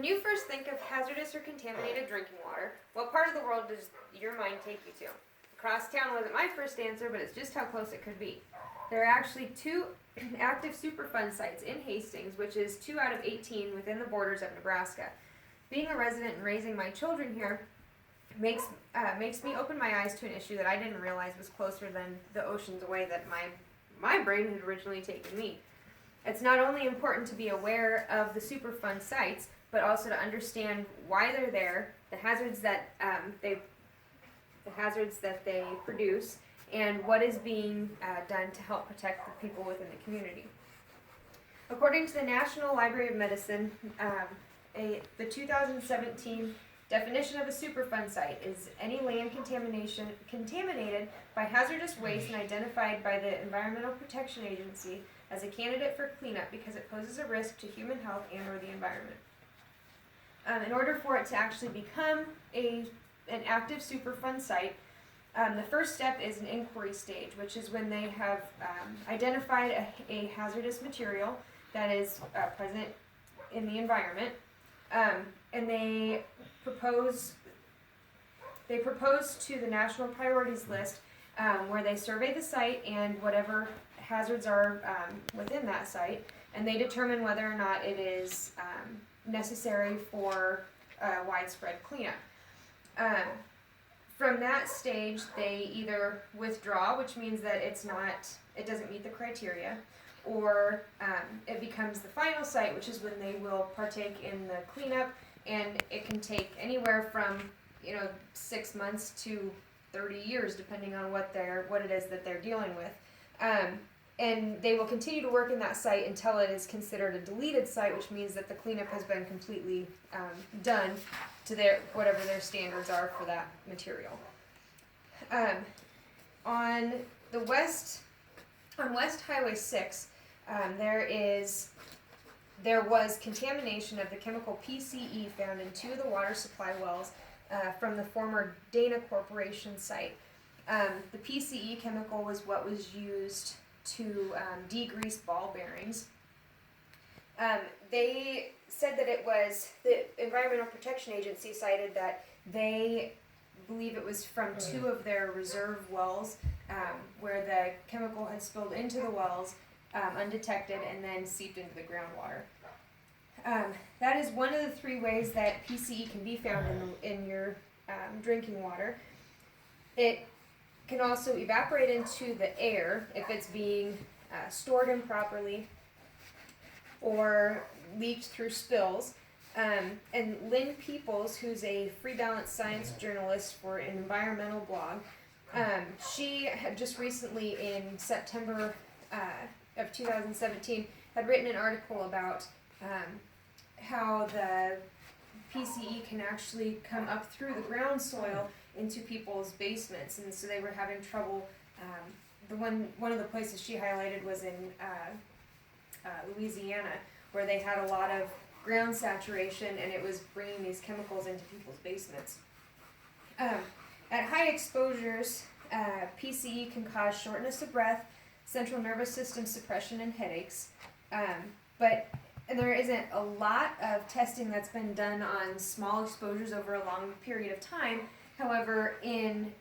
When you first think of hazardous or contaminated drinking water, what part of the world does your mind take you to? Across town wasn't my first answer, but it's just how close it could be. There are actually 2 active Superfund sites in Hastings, which is 2 out of 18 within the borders of Nebraska. Being a resident and raising my children here makes me open my eyes to an issue that I didn't realize was closer than the oceans away that my brain had originally taken me. It's not only important to be aware of the Superfund sites, but also to understand why they're there, the hazards that they produce, and what is being done to help protect the people within the community. According to the National Library of Medicine, the 2017 definition of a Superfund site is any land contaminated by hazardous waste and identified by the Environmental Protection Agency as a candidate for cleanup because it poses a risk to human health and or the environment. In order for it to actually become an active Superfund site, the first step is an inquiry stage, which is when they have identified a hazardous material that is present in the environment, and they propose to the National Priorities List where they survey the site and whatever hazards are within that site, and they determine whether or not it is necessary for widespread cleanup. From that stage, they either withdraw, which means that it doesn't meet the criteria, or it becomes the final site, which is when they will partake in the cleanup, and it can take anywhere from 6 months to 30 years, depending on what it is that they're dealing with. And they will continue to work in that site until it is considered a deleted site, which means that the cleanup has been completely done to whatever their standards are for that material. On West Highway 6, there was contamination of the chemical PCE found in 2 of the water supply wells from the former Dana Corporation site. The PCE chemical was what was used to degrease ball bearings. They said that it was, the Environmental Protection Agency cited that they believe it was from 2 of their reserve wells where the chemical had spilled into the wells undetected and then seeped into the groundwater. That is one of the 3 ways that PCE can be found in your drinking water. It can also evaporate into the air if it's being stored improperly or leaked through spills. And Lynn Peoples, who's a free balance science journalist for an environmental blog, she had just recently in September of 2017 had written an article about how the PCE can actually come up through the ground soil into people's basements, and so they were having trouble. One of the places she highlighted was in Louisiana, where they had a lot of ground saturation, and it was bringing these chemicals into people's basements. At high exposures, PCE can cause shortness of breath, central nervous system suppression, and headaches. But there isn't a lot of testing that's been done on small exposures over a long period of time. However, in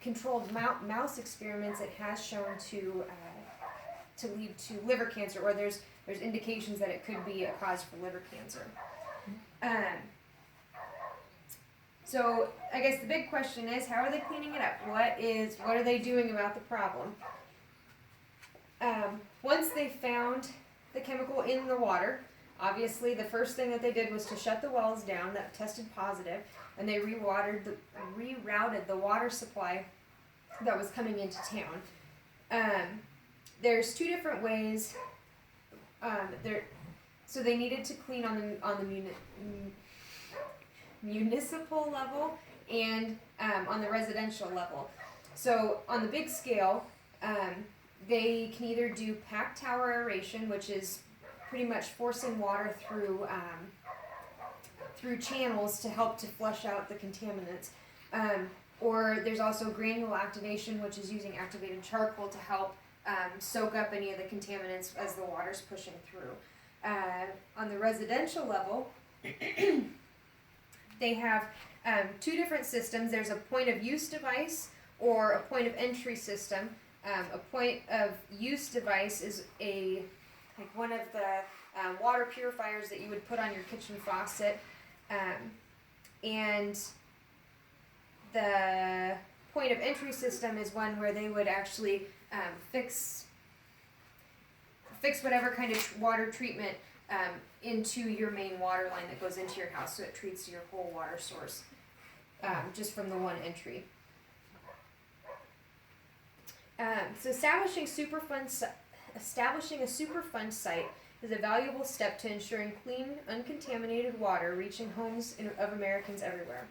controlled mouse experiments, it has shown to lead to liver cancer, or there's indications that it could be a cause for liver cancer. So I guess the big question is, how are they cleaning it up? What are they doing about the problem? Once they found the chemical in the water, obviously the first thing that they did was to shut the wells down that tested positive, and they rerouted the water supply that was coming into town. There's 2 different ways. So they needed to clean on the municipal level and on the residential level. So on the big scale, they can either do pack tower aeration, which is pretty much forcing water through channels to help to flush out the contaminants. Or there's also granule activation, which is using activated charcoal to help soak up any of the contaminants as the water's pushing through. On the residential level, they have two different systems. There's a point of use device or a point of entry system. A point of use device is like one of the water purifiers that you would put on your kitchen faucet, and the point of entry system is one where they would actually fix whatever kind of water treatment into your main water line that goes into your house, so it treats your whole water source just from the one entry. So establishing a Superfund site is a valuable step to ensuring clean, uncontaminated water reaching homes of Americans everywhere.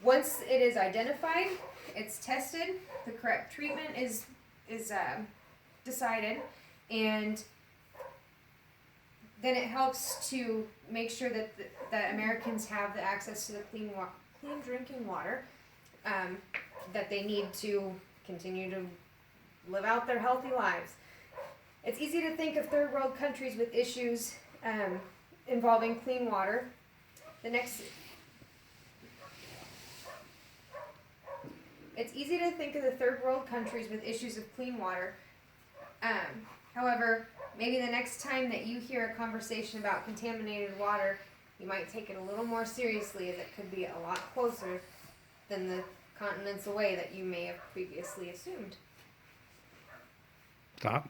Once it is identified, it's tested, the correct treatment is decided, and then it helps to make sure that that Americans have the access to the clean drinking water that they need to continue to live out their healthy lives. It's easy to think of third world countries with issues involving clean water. It's easy to think of the third world countries with issues of clean water. However, maybe the next time that you hear a conversation about contaminated water, you might take it a little more seriously, as it could be a lot closer than the continents away that you may have previously assumed. Stop.